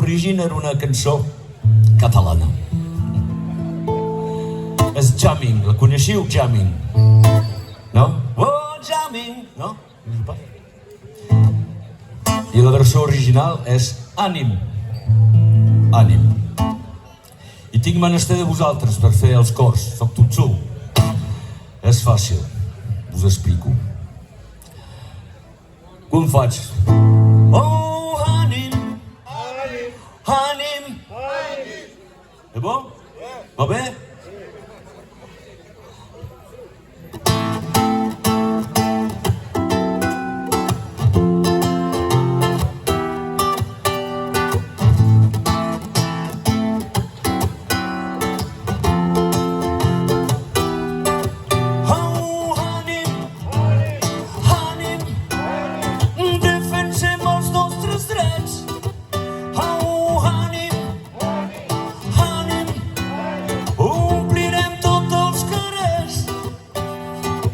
l'origen era una cançó catalana. És Jamming, la coneixeu, Jamming? No? Oh, Jamming! No? I la versió original és Ànim. Ànim. I tinc menester de vosaltres per fer els cors. Soc tutxu. És fàcil. Us explico. Com faig? Oh, ànim. Ànim. És bo? Va bé?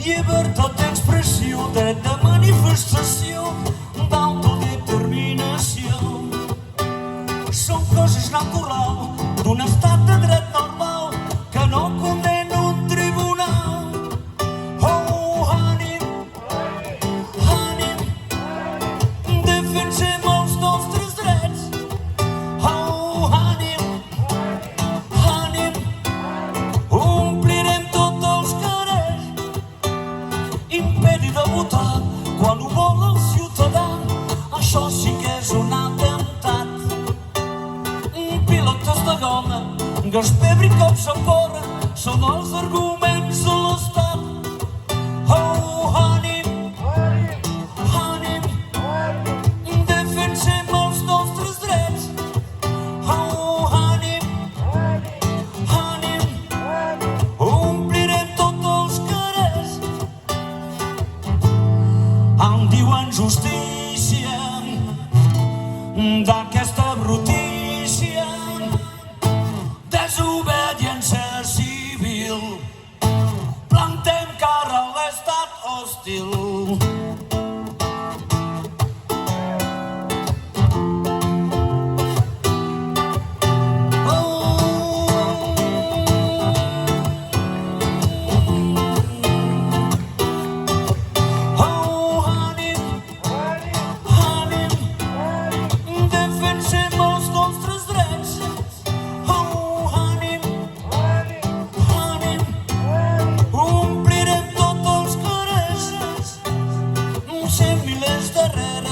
Llibertat d'expressió, dret de manifestació, d'autodeterminació. Són coses naturals d'un estat de dret normal que no condena un tribunal. Oh, ànim, ànim, defensem els nostres drets. Oh, ànim, ànim, omplirem tots els carrers. Impedi de votar quan ho vol el ciutadà, això sí que és un atemptat. Pilotes de goma, gas pebre i cops a porra són els arguments de l'estat. Oh, ànim, ànim, defensem els nostres drets. Oh, ànim, ànim, omplirem tots els carrers. Em diuen justícia d'aquesta brutícia, desobediència civil, plantem cara a l'estat hostil.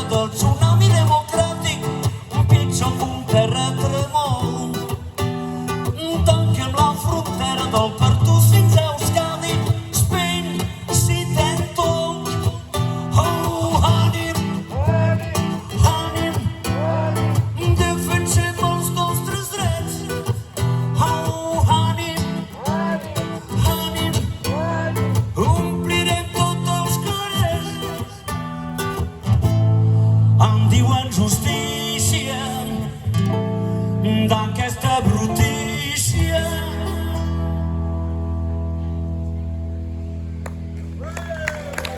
Del tsunami democràtic, pitjor que un terratrèmol. Tanquem la frontera del Pertús fins a Euskadi, Spain, si ten tot. Oh, ànim, ànim, defensem els nostres drets. Oh, ànim, ànim, omplirem tots els carrers. Em diuen justícia d'aquesta